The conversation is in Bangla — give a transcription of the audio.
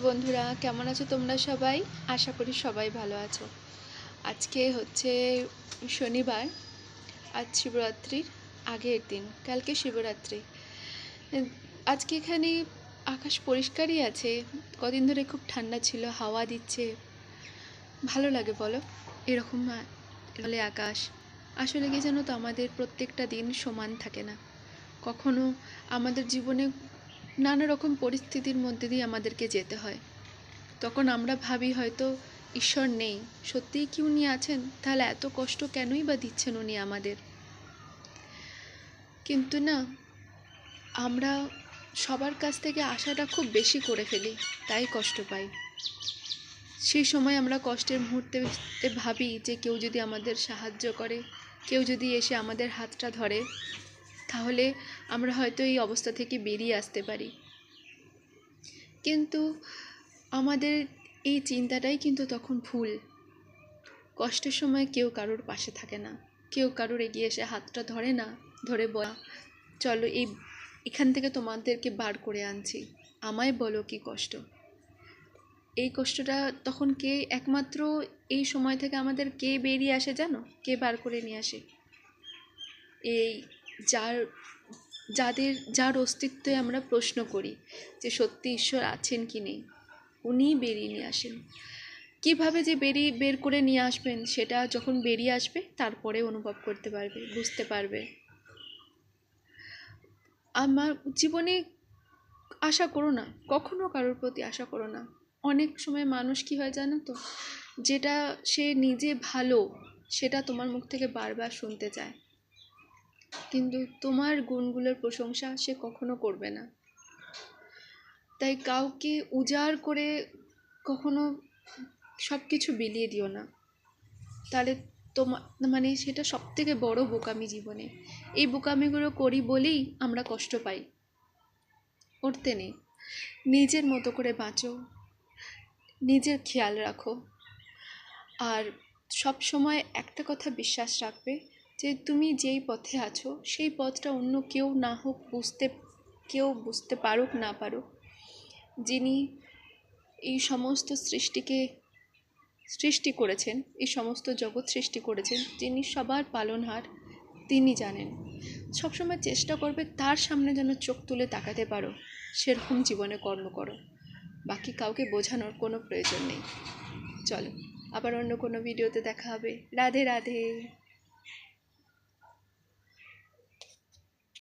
বন্ধুরা, কেমন আছো তোমরা সবাই? আশা করি সবাই ভালো আছো। আজকে হচ্ছে শনিবার, আজ শিবরাত্রির আগের দিন, কালকে শিবরাত্রি। আজকে এখানে আকাশ পরিষ্কারই আছে। কদিন ধরে খুব ঠান্ডা ছিল, হাওয়া দিচ্ছে, ভালো লাগে বলো এরকম বলে আকাশ। আসলে কি জানো তো, আমাদের প্রত্যেকটা দিন সমান থাকে না। কখনো আমাদের জীবনে নানা রকম পরিস্থিতির মধ্যে দিয়ে আমাদেরকে যেতে হয়। তখন আমরা ভাবি হয়তো ঈশ্বর নেই, সত্যিই কি উনি আছেন? তাহলে এত কষ্ট কেনই বা দিচ্ছেন উনি আমাদের? কিন্তু না, আমরা সবার কাছ থেকে আশাটা খুব বেশি করে ফেলি, তাই কষ্ট পাই। সেই সময় আমরা কষ্টের মুহূর্তে ভাবি যে কেউ যদি আমাদের সাহায্য করে, কেউ যদি এসে আমাদের হাতটা ধরে, তাহলে আমরা হয়তো এই অবস্থা থেকে বেরিয়ে আসতে পারি। কিন্তু আমাদের এই চিন্তাটাই কিন্তু তখন ভুল। কষ্টের সময় কেউ কারোর পাশে থাকে না, কেউ কারোর এগিয়ে এসে হাতটা ধরে না, ধরে বলা চলো এখান থেকে তোমাদেরকে বার করে আনছি, আমায় বলো কি কষ্ট। এই কষ্টটা তখন কে একমাত্র এই সময় থেকে আমাদের কে বেরিয়ে আসে জানো? কে বার করে নিয়ে আসে? এই যার অস্তিত্বে আমরা প্রশ্ন করি যে সত্যি ঈশ্বর আছেন কি নেই, উনিই বেরিয়ে নিয়ে আসেন। কিভাবে যে বের করে নিয়ে আসবেন, সেটা যখন বেরিয়ে আসবে তারপরে অনুভব করতে পারবে, বুঝতে পারবে। আমার জীবনে আশা করো না, কখনো কারোর প্রতি আশা করো না। অনেক সময় মানুষ কি হয় জানো তো, যেটা সে নিজে ভালো সেটা তোমার মুখ থেকে বারবার শুনতে চায়, কিন্তু তোমার গুণগুলোর প্রশংসা সে কখনো করবে না। তাই কাউকে উজাড় করে কখনো সব কিছু বিলিয়ে দিও না, তাহলে তোমার সেটা সব থেকে বড় বোকামি জীবনে। এই বোকামিগুলো করি বলেই আমরা কষ্ট পাই, করতে নেই। নিজের মতো করে বাঁচো, নিজের খেয়াল রাখো, আর সব সময় একটা কথা বিশ্বাস রাখবে যে তুমি যেই পথে আছো সেই পথটা অন্য কেউ না হোক কেউ বুঝতে পারুক না পারুক, যিনি এই সমস্ত সৃষ্টি করেছেন, এই সমস্ত জগৎ সৃষ্টি করেছেন, যিনি সবার পালনহার, তিনি জানেন। সবসময় চেষ্টা করবে তার সামনে যেন চোখ তুলে তাকাতে পারো, সেরকম জীবনে কর্ম করো। বাকি কাউকে বোঝানোর কোনো প্রয়োজন নেই। চলো, আবার অন্য কোনো ভিডিওতে দেখা হবে। রাধে রাধে।